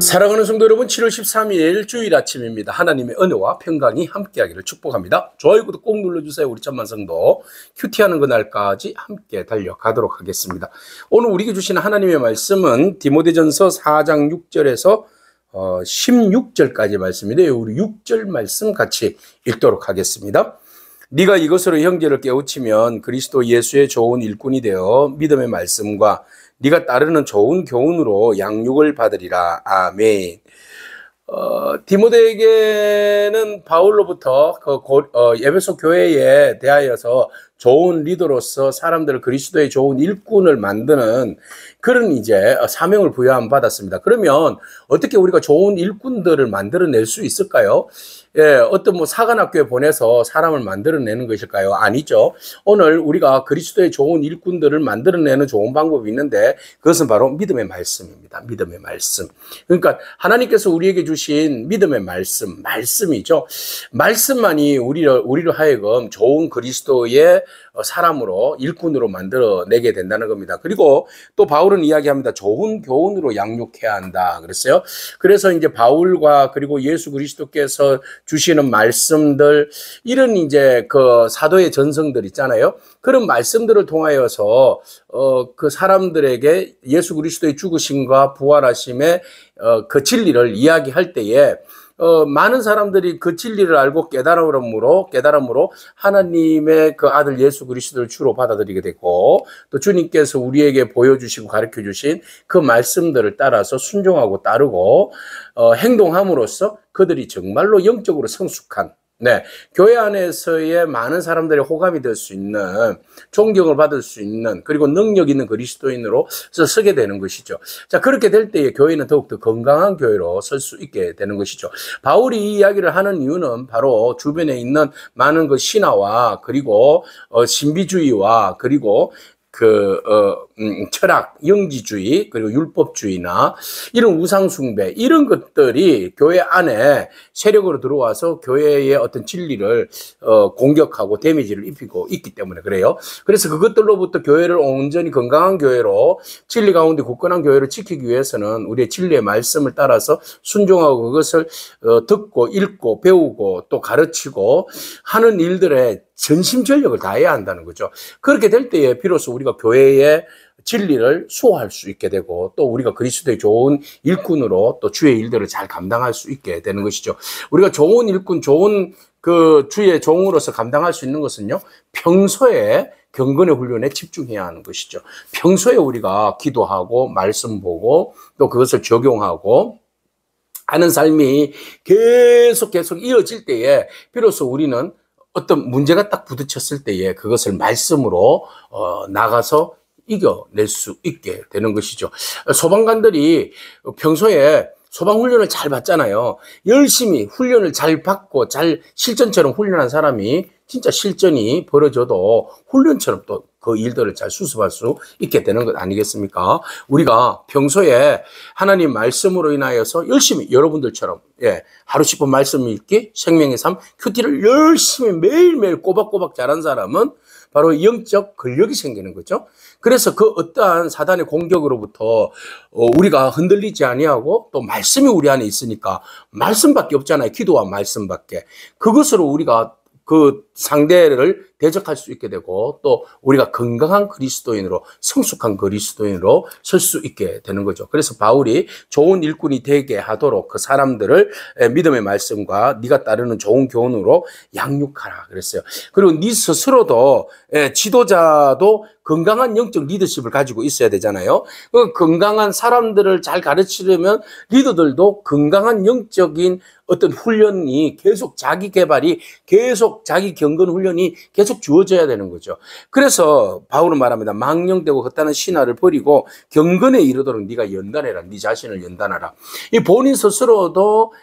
사랑하는 성도 여러분, 7월 13일 주일 아침입니다. 하나님의 은혜와 평강이 함께하기를 축복합니다. 좋아요, 구독 꼭 눌러주세요. 우리 천만 성도 큐티하는 그날까지 함께 달려가도록 하겠습니다. 오늘 우리에게 주시는 하나님의 말씀은 디모데전서 4장 6절에서 16절까지 말씀인데요. 우리 6절 말씀 같이 읽도록 하겠습니다. 네가 이것으로 형제를 깨우치면 그리스도 예수의 좋은 일꾼이 되어 믿음의 말씀과 네가 따르는 좋은 교훈으로 양육을 받으리라. 아멘. 디모데에게는 바울로부터 에베소 교회에 대하여서 좋은 리더로서 사람들을 그리스도의 좋은 일꾼을 만드는 그런 이제 사명을 부여함 받았습니다. 그러면 어떻게 우리가 좋은 일꾼들을 만들어낼 수 있을까요? 예, 어떤 사관학교에 보내서 사람을 만들어내는 것일까요? 아니죠. 오늘 우리가 그리스도의 좋은 일꾼들을 만들어내는 좋은 방법이 있는데 그것은 바로 믿음의 말씀입니다. 믿음의 말씀. 그러니까 하나님께서 우리에게 주신 믿음의 말씀이죠. 말씀만이 우리로 하여금 좋은 그리스도의 사람으로 일꾼으로 만들어내게 된다는 겁니다. 그리고 또 바울은 이야기합니다. 좋은 교훈으로 양육해야 한다 그랬어요. 그래서 이제 바울과 그리고 예수 그리스도께서 주시는 말씀들, 이런 이제 그 사도의 전성들 있잖아요. 그런 말씀들을 통하여서 그 사람들에게 예수 그리스도의 죽으심과 부활하심의 그 진리를 이야기할 때에 많은 사람들이 그 진리를 알고 깨달음으로 하나님의 그 아들 예수 그리스도를 주로 받아들이게 되고, 또 주님께서 우리에게 보여주시고 가르쳐 주신 그 말씀들을 따라서 순종하고 따르고 행동함으로써 그들이 정말로 영적으로 성숙한, 교회 안에서의 많은 사람들의 호감이 될 수 있는, 존경을 받을 수 있는, 그리고 능력 있는 그리스도인으로 서게 되는 것이죠. 자, 그렇게 될 때에 교회는 더욱더 건강한 교회로 설 수 있게 되는 것이죠. 바울이 이 이야기를 하는 이유는 바로 주변에 있는 많은 그 신화와 그리고 신비주의와 그리고 철학, 영지주의, 그리고 율법주의나 이런 우상숭배, 이런 것들이 교회 안에 세력으로 들어와서 교회의 어떤 진리를 공격하고 데미지를 입히고 있기 때문에 그래요. 그래서 그것들로부터 교회를 온전히 건강한 교회로, 진리 가운데 굳건한 교회를 지키기 위해서는 우리의 진리의 말씀을 따라서 순종하고 그것을 듣고 읽고 배우고 또 가르치고 하는 일들에 전심전력을 다해야 한다는 거죠. 그렇게 될 때에 비로소 우리가 교회의 진리를 수호할 수 있게 되고, 또 우리가 그리스도의 좋은 일꾼으로 또 주의 일들을 잘 감당할 수 있게 되는 것이죠. 우리가 좋은 일꾼, 좋은 그 주의 종으로서 감당할 수 있는 것은요, 평소에 경건의 훈련에 집중해야 하는 것이죠. 평소에 우리가 기도하고 말씀 보고 또 그것을 적용하고 하는 삶이 계속 이어질 때에 비로소 우리는 어떤 문제가 딱 부딪혔을 때에 그것을 말씀으로 나가서 이겨낼 수 있게 되는 것이죠. 소방관들이 평소에 소방훈련을 잘 받잖아요. 열심히 훈련을 잘 받고 잘 실전처럼 훈련한 사람이 진짜 실전이 벌어져도 훈련처럼 또 그 일들을 잘 수습할 수 있게 되는 것 아니겠습니까? 우리가 평소에 하나님 말씀으로 인하여서 열심히 여러분들처럼 하루 10분 말씀 읽기, 생명의 삶, 큐티를 열심히 매일매일 꼬박꼬박 잘한 사람은 바로 영적 근력이 생기는 거죠. 그래서 그 어떠한 사단의 공격으로부터 우리가 흔들리지 아니하고, 또 말씀이 우리 안에 있으니까 말씀밖에 없잖아요. 기도와 말씀밖에. 그것으로 우리가 그 상대를 대적할 수 있게 되고, 또 우리가 건강한 그리스도인으로, 성숙한 그리스도인으로 설 수 있게 되는 거죠. 그래서 바울이 좋은 일꾼이 되게 하도록 그 사람들을 믿음의 말씀과 네가 따르는 좋은 교훈으로 양육하라 그랬어요. 그리고 네 스스로도, 지도자도 건강한 영적 리더십을 가지고 있어야 되잖아요. 그 건강한 사람들을 잘 가르치려면 리더들도 건강한 영적인 어떤 훈련이 계속, 자기 개발이 계속, 자기 경건 훈련이 계속 주어져야 되는 거죠. 그래서 바울은 말합니다. 망령되고 헛다는 신화를 버리고 경건에 이르도록 네가 연단해라. 네 자신을 연단하라. 이 본인 스스로도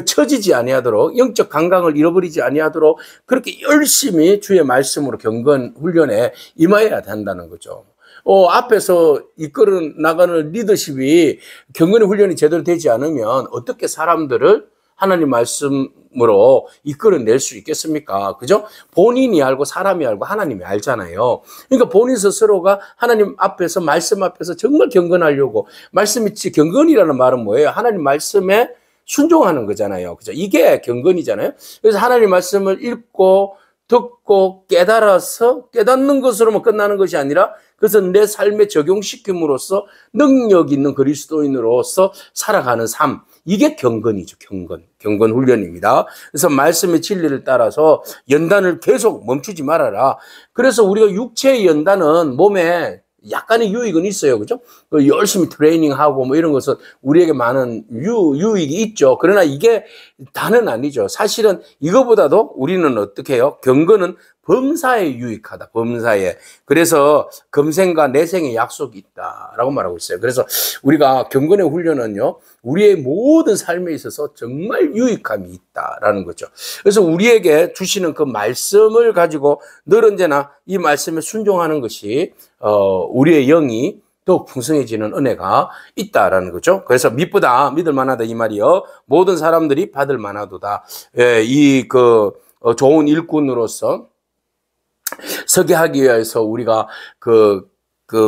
처지지 아니하도록, 영적 감각을 잃어버리지 아니하도록 그렇게 열심히 주의 말씀으로 경건 훈련에 임해야 한다는 거죠. 앞에서 이끌어 나가는 리더십이 경건의 훈련이 제대로 되지 않으면 어떻게 사람들을 하나님 말씀으로 이끌어낼 수 있겠습니까? 그죠? 본인이 알고 사람이 알고 하나님이 알잖아요. 그러니까 본인 스스로가 하나님 앞에서 말씀 앞에서 정말 경건하려고 말씀이 경건이라는 말은 뭐예요? 하나님 말씀에 순종하는 거잖아요. 그죠? 이게 경건이잖아요. 그래서 하나님 말씀을 읽고 듣고 깨달아서 깨닫는 것으로만 끝나는 것이 아니라 그래서 내 삶에 적용시킴으로써 능력 있는 그리스도인으로서 살아가는 삶. 이게 경건이죠. 경건 훈련입니다. 그래서 말씀의 진리를 따라서 연단을 계속 멈추지 말아라. 그래서 우리가 육체의 연단은 몸에 약간의 유익은 있어요. 그죠? 열심히 트레이닝하고 뭐 이런 것은 우리에게 많은 유익이 있죠. 그러나 이게 다는 아니죠. 사실은 이거보다도 우리는 어떻게 해요? 경건은 범사에 유익하다. 범사에. 그래서 금생과 내생의 약속이 있다라고 말하고 있어요. 그래서 우리가 경건의 훈련은요. 우리의 모든 삶에 있어서 정말 유익함이 있다라는 거죠. 그래서 우리에게 주시는 그 말씀을 가지고 늘 언제나 이 말씀에 순종하는 것이 우리의 영이 더욱 풍성해지는 은혜가 있다라는 거죠. 그래서 믿보다 믿을 만하다 이 말이요. 모든 사람들이 받을 만하도다. 좋은 일꾼으로서 서게 하기 위해서 우리가 그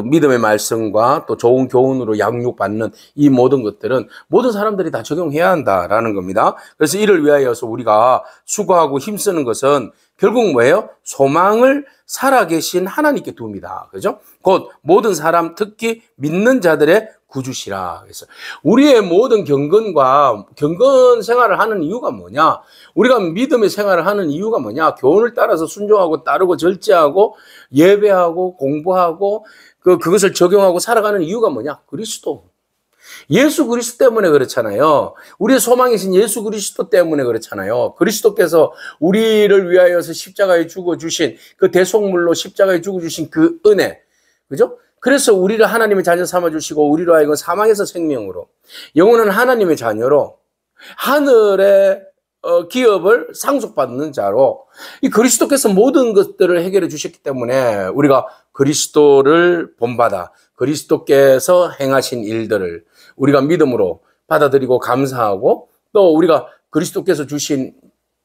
믿음의 말씀과 또 좋은 교훈으로 양육받는 이 모든 것들은 모든 사람들이 다 적용해야 한다라는 겁니다. 그래서 이를 위하여서 우리가 수고하고 힘쓰는 것은 결국 뭐예요? 소망을 살아계신 하나님께 둡니다. 그죠? 곧 모든 사람 특히 믿는 자들의 구주시라. 그래서 우리의 모든 경건 생활을 하는 이유가 뭐냐? 우리가 믿음의 생활을 하는 이유가 뭐냐? 교훈을 따라서 순종하고 따르고 절제하고 예배하고 공부하고 그것을 적용하고 살아가는 이유가 뭐냐? 그리스도. 예수 그리스도 때문에 그렇잖아요. 우리의 소망이신 예수 그리스도 때문에 그렇잖아요. 그리스도께서 우리를 위하여서 십자가에 죽어주신 그 대속물로 십자가에 죽어주신 그 은혜. 그죠? 그래서 우리를 하나님의 자녀 삼아주시고 우리로 하여금 사망에서 생명으로 영원한 하나님의 자녀로 하늘의 기업을 상속받는 자로 이 그리스도께서 모든 것들을 해결해 주셨기 때문에 우리가 그리스도를 본받아 그리스도께서 행하신 일들을 우리가 믿음으로 받아들이고 감사하고 또 우리가 그리스도께서 주신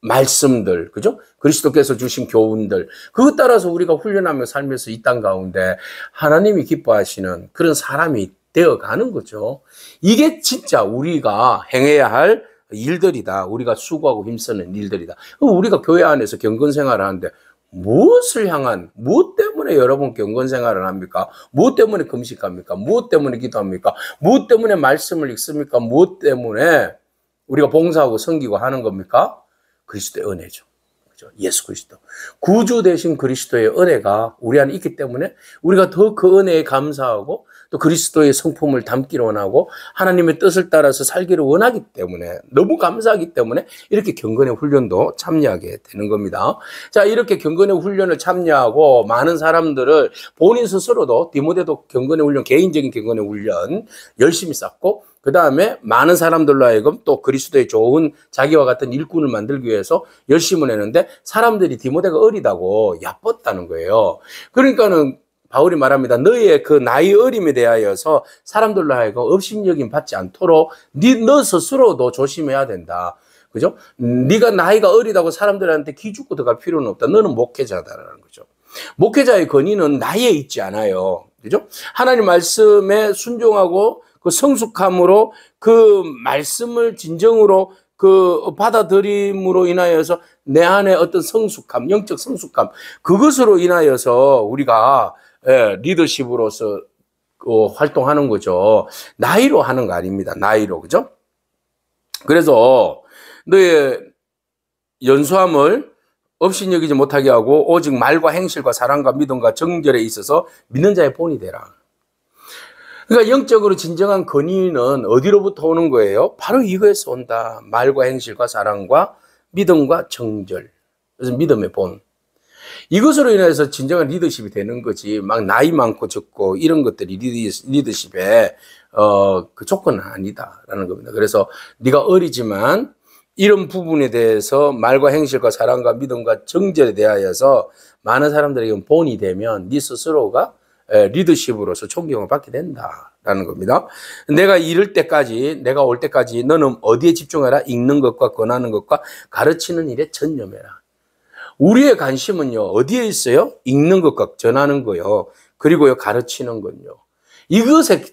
말씀들, 그죠? 그리스도께서 주신 교훈들, 그것 따라서 우리가 훈련하며 살면서 이 땅 가운데 하나님이 기뻐하시는 그런 사람이 되어가는 거죠. 이게 진짜 우리가 행해야 할 일들이다. 우리가 수고하고 힘쓰는 일들이다. 우리가 교회 안에서 경건 생활을 하는데 무엇 때문에 여러분 경건 생활을 합니까? 무엇 때문에 금식합니까? 무엇 때문에 기도합니까? 무엇 때문에 말씀을 읽습니까? 무엇 때문에 우리가 봉사하고 섬기고 하는 겁니까? 그리스도의 은혜죠. 그죠? 예수 그리스도. 구주 되신 그리스도의 은혜가 우리 안에 있기 때문에 우리가 더 그 은혜에 감사하고 또 그리스도의 성품을 담기를 원하고 하나님의 뜻을 따라서 살기를 원하기 때문에 너무 감사하기 때문에 이렇게 경건의 훈련도 참여하게 되는 겁니다. 자, 이렇게 경건의 훈련을 참여하고 많은 사람들을 본인 스스로도 디모데도 경건의 훈련, 개인적인 경건의 훈련 열심히 쌓고 그 다음에 많은 사람들로 하여금 또 그리스도의 좋은 자기와 같은 일꾼을 만들기 위해서 열심을 했는데 사람들이 디모데가 어리다고 얕봤다는 거예요. 그러니까는 바울이 말합니다. 너희의 그 나이 어림에 대하여서 사람들로 하여금 업신여김 받지 않도록 너 스스로도 조심해야 된다. 그죠? 네가 나이가 어리다고 사람들한테 기죽고 들어갈 필요는 없다. 너는 목회자다라는 거죠. 목회자의 권위는 나이에 있지 않아요. 그죠? 하나님 말씀에 순종하고 그 성숙함으로 그 말씀을 진정으로 그 받아들임으로 인하여서 내 안에 어떤 성숙함, 영적 성숙함, 그것으로 인하여서 우리가 리더십으로서 활동하는 거죠. 나이로 하는 거 아닙니다. 나이로. 그죠? 그래서 너의 연수함을 업신여기지 못하게 하고 오직 말과 행실과 사랑과 믿음과 정결에 있어서 믿는 자의 본이 되라. 그러니까 영적으로 진정한 권위는 어디로부터 오는 거예요? 바로 이거에서 온다. 말과 행실과 사랑과 믿음과 정절. 그래서 믿음의 본. 이것으로 인해서 진정한 리더십이 되는 거지. 막 나이 많고 적고 이런 것들이 리더십의 그 조건은 아니다라는 겁니다. 그래서 네가 어리지만 이런 부분에 대해서 말과 행실과 사랑과 믿음과 정절에 대하여서 많은 사람들에게 본이 되면 네 스스로가 리더십으로서 존경을 받게 된다. 라는 겁니다. 내가 이를 때까지, 내가 올 때까지 너는 어디에 집중해라? 읽는 것과 권하는 것과 가르치는 일에 전념해라. 우리의 관심은요, 어디에 있어요? 읽는 것과 전하는 거요. 그리고요, 가르치는 건요. 이것에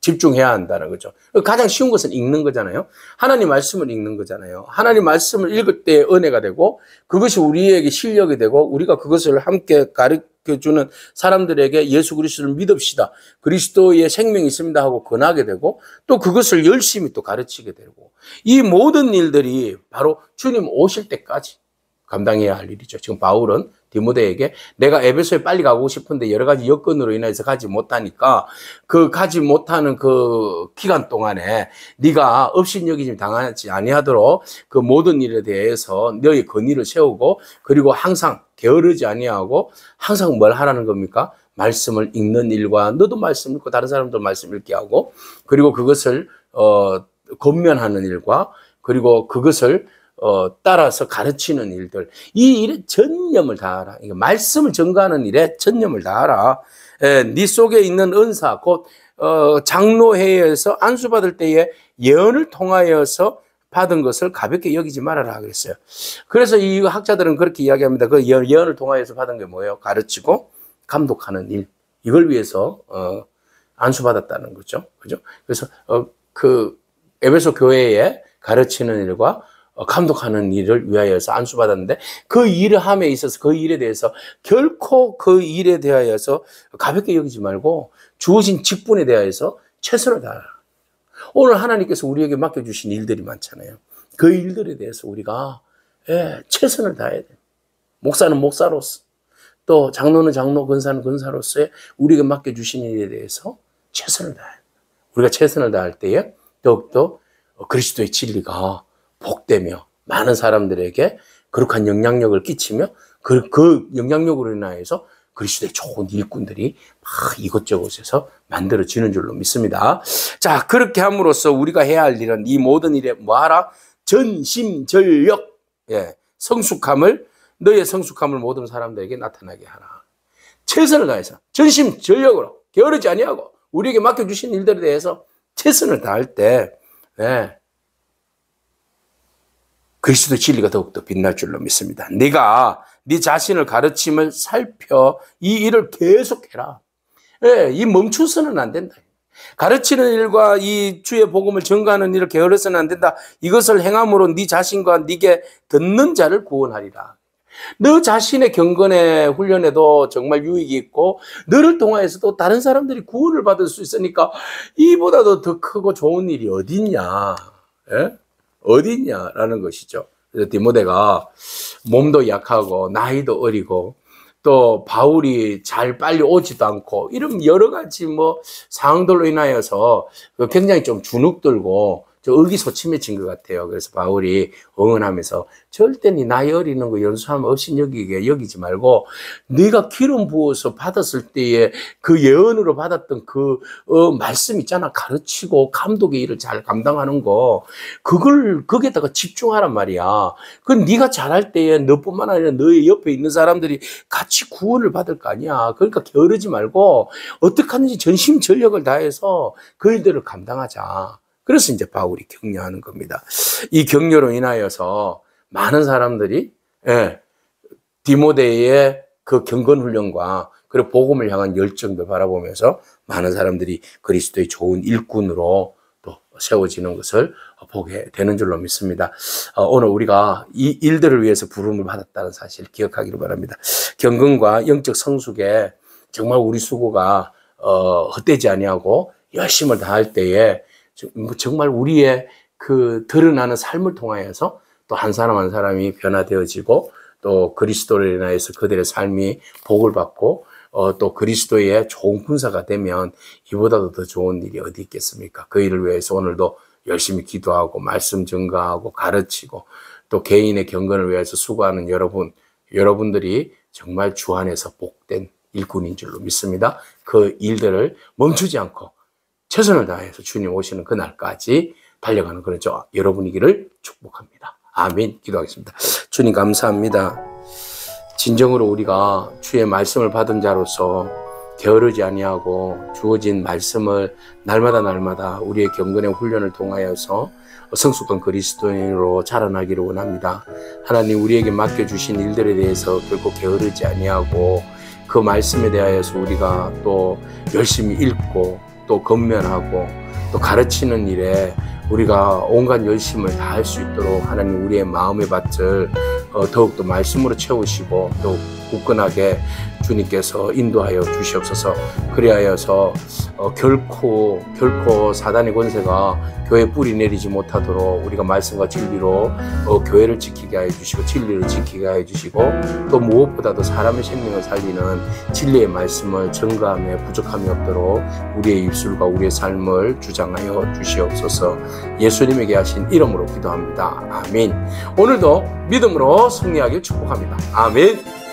집중해야 한다는 거죠. 가장 쉬운 것은 읽는 거잖아요. 하나님 말씀을 읽는 거잖아요. 하나님 말씀을 읽을 때 은혜가 되고, 그것이 우리에게 실력이 되고, 우리가 그것을 함께 가르쳐주는 사람들에게 예수 그리스도를 믿읍시다, 그리스도의 생명이 있습니다 하고 권하게 되고, 또 그것을 열심히 또 가르치게 되고, 이 모든 일들이 바로 주님 오실 때까지 감당해야 할 일이죠. 지금 바울은 디모데에게 내가 에베소에 빨리 가고 싶은데 여러 가지 여건으로 인해서 가지 못하니까 그 가지 못하는 그 기간 동안에 네가 업신여기심 당하지 아니하도록 그 모든 일에 대해서 너의 권위를 세우고, 그리고 항상 게으르지 아니하고 항상 뭘 하라는 겁니까? 말씀을 읽는 일과, 너도 말씀 읽고 다른 사람도 말씀 읽게 하고, 그리고 그것을 권면하는 일과, 그리고 그것을 따라서 가르치는 일들, 이 일에 전념을 다하라. 말씀을 전가하는 일에 전념을 다하라. 네 속에 있는 은사, 곧 장로회에서 안수받을 때에 예언을 통하여서 받은 것을 가볍게 여기지 말아라 그랬어요. 그래서 이 학자들은 그렇게 이야기합니다. 그 예언을 통하여서 받은 게 뭐예요? 가르치고 감독하는 일, 이걸 위해서 안수받았다는 거죠. 그죠? 그래서 그 에베소 교회에 가르치는 일과 감독하는 일을 위하여서 안수받았는데, 그 일을 함에 있어서 그 일에 대해서 결코 그 일에 대하여서 가볍게 여기지 말고 주어진 직분에 대하여서 최선을 다하라. 오늘 하나님께서 우리에게 맡겨주신 일들이 많잖아요. 그 일들에 대해서 우리가 최선을 다해야 돼요. 목사는 목사로서, 또 장로는 장로, 권사는 권사로서의 우리에게 맡겨주신 일에 대해서 최선을 다해야 돼요. 우리가 최선을 다할 때에 더욱더 그리스도의 진리가 복되며 많은 사람들에게 거룩한 영향력을 끼치며, 그 영향력으로 인하여서 그리스도의 좋은 일꾼들이 막 이곳저곳에서 만들어지는 줄로 믿습니다. 자, 그렇게 함으로써 우리가 해야 할 일은 이 모든 일에 뭐하라? 전심전력, 성숙함을, 너의 성숙함을 모든 사람들에게 나타나게 하라. 최선을 다해서 전심전력으로 게으르지 아니하고 우리에게 맡겨주신 일들에 대해서 최선을 다할 때 그리스도의 진리가 더욱더 빛날 줄로 믿습니다. 네가 네 자신을 가르침을 살펴 이 일을 계속해라. 이 멈추서는 안 된다. 가르치는 일과 이 주의 복음을 전가하는 일을 게을러서는 안 된다. 이것을 행함으로 네 자신과 네게 듣는 자를 구원하리라. 너 자신의 경건의 훈련에도 정말 유익이 있고, 너를 통하여서도 다른 사람들이 구원을 받을 수 있으니까 이보다도 더 크고 좋은 일이 어딨냐, 어딨냐라는 것이죠. 그래서 디모데가 몸도 약하고 나이도 어리고, 또 바울이 잘 빨리 오지도 않고, 이런 여러 가지 상황들로 인하여서 굉장히 좀 주눅들고 의기소침해진 것 같아요. 그래서 바울이 응원하면서 절대 네 나이 어리는 거 연수하면 없인 여기지 말고, 네가 기름 부어서 받았을 때에 그 예언으로 받았던 그 말씀 있잖아, 가르치고 감독의 일을 잘 감당하는 거, 거기에다가 집중하란 말이야. 그 네가 잘할 때에 너뿐만 아니라 너의 옆에 있는 사람들이 같이 구원을 받을 거 아니야. 그러니까 게으르지 말고 어떻게 하는지 전심전력을 다해서 그 일들을 감당하자. 그래서 이제 바울이 격려하는 겁니다. 이 격려로 인하여서 많은 사람들이 디모데의 그 경건훈련과 그리고 복음을 향한 열정을 바라보면서 많은 사람들이 그리스도의 좋은 일꾼으로 또 세워지는 것을 보게 되는 줄로 믿습니다. 오늘 우리가 이 일들을 위해서 부름을 받았다는 사실을 기억하기를 바랍니다. 경건과 영적 성숙에 정말 우리 수고가 헛되지 아니하고 열심을 다할 때에 정말 우리의 그 드러나는 삶을 통하여서 또 한 사람 한 사람이 변화되어지고, 또 그리스도를 인하여서 그들의 삶이 복을 받고, 또 그리스도의 좋은 군사가 되면 이보다도 더 좋은 일이 어디 있겠습니까? 그 일을 위해서 오늘도 열심히 기도하고 말씀 전가하고 가르치고, 또 개인의 경건을 위해서 수고하는 여러분들이 정말 주 안에서 복된 일꾼인 줄로 믿습니다. 그 일들을 멈추지 않고 최선을 다해서 주님 오시는 그날까지 달려가는 그런 여러분이기를 축복합니다. 아멘. 기도하겠습니다. 주님 감사합니다. 진정으로 우리가 주의 말씀을 받은 자로서 게으르지 아니하고 주어진 말씀을 날마다 우리의 경건의 훈련을 통하여서 성숙한 그리스도인으로 자라나기를 원합니다. 하나님 우리에게 맡겨주신 일들에 대해서 결코 게으르지 아니하고 그 말씀에 대하여서 우리가 또 열심히 읽고 또 권면하고 또 가르치는 일에 우리가 온갖 열심을 다할 수 있도록 하나님 우리의 마음의 밭을 더욱더 말씀으로 채우시고 또 굳건하게 주님께서 인도하여 주시옵소서. 그리하여서 결코 사단의 권세가 교회에 뿌리 내리지 못하도록 우리가 말씀과 진리로 교회를 지키게 하여 주시고 진리를 지키게 하여 주시고 또 무엇보다도 사람의 생명을 살리는 진리의 말씀을 전가함에 부족함이 없도록 우리의 입술과 우리의 삶을 주장하여 주시옵소서. 예수님에게 하신 이름으로 기도합니다. 아멘. 오늘도 믿음으로 승리하길 축복합니다. 아멘.